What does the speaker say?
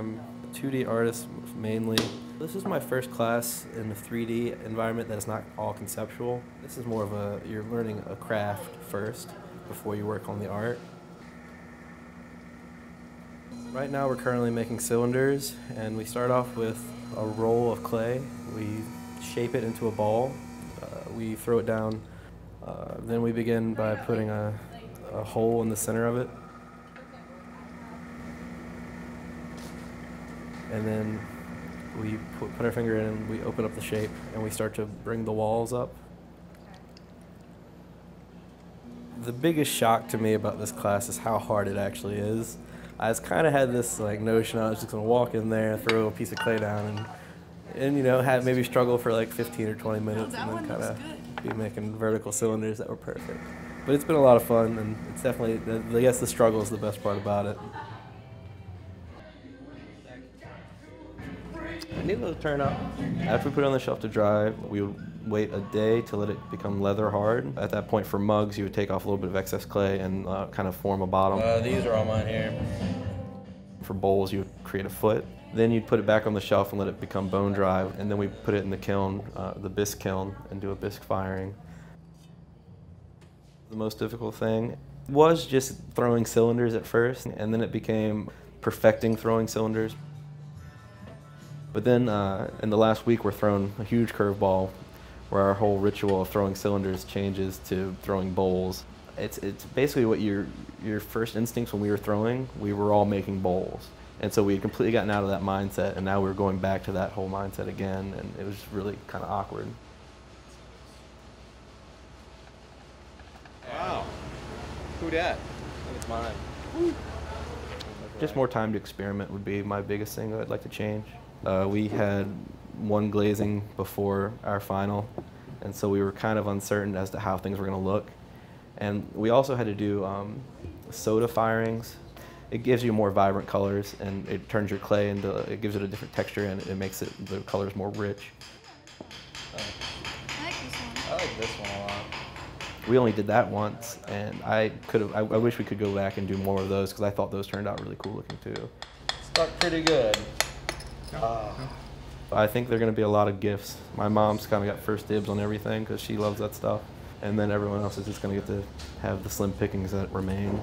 I'm a 2D artist mainly. This is my first class in the 3D environment that is not all conceptual. This is more of you're learning a craft first before you work on the art. Right now we're currently making cylinders, and we start off with a roll of clay. We shape it into a ball. We throw it down. Then we begin by putting a hole in the center of it. And then we put our finger in and we open up the shape and we start to bring the walls up. The biggest shock to me about this class is how hard it actually is. I just kind of had this notion I was just going to walk in there, throw a piece of clay down, and have maybe struggle for like 15 or 20 minutes and then kind of be making vertical cylinders that were perfect. But it's been a lot of fun, and it's definitely, I guess the struggle is the best part about it. I need those to turn out. After we put it on the shelf to dry, we would wait a day to let it become leather hard. At that point, for mugs, you would take off a little bit of excess clay and kind of form a bottom. These are all mine here. For bowls, you would create a foot. Then you'd put it back on the shelf and let it become bone dry, and then we put it in the kiln, the bisque kiln, and do a bisque firing. The most difficult thing was just throwing cylinders at first, and then it became perfecting throwing cylinders. But then in the last week, we're throwing a huge curveball where our whole ritual of throwing cylinders changes to throwing bowls. It's basically what your first instincts when we were throwing, we were all making bowls. And so we had completely gotten out of that mindset, and now we were going back to that whole mindset again, and it was really kind of awkward. Wow. Who dat? I think it's mine. Woo. Just more time to experiment would be my biggest thing that I'd like to change. We had one glazing before our final, and so we were kind of uncertain as to how things were going to look. And we also had to do soda firings. It gives you more vibrant colors, and it turns your clay into, it gives it a different texture, and it makes the colors more rich. I like this one. I like this one a lot. We only did that once, and I wish we could go back and do more of those, because I thought those turned out really cool looking too. Stuck pretty good. I think there are going to be a lot of gifts. My mom's kind of got first dibs on everything because she loves that stuff, and then everyone else is just going to get to have the slim pickings that remain.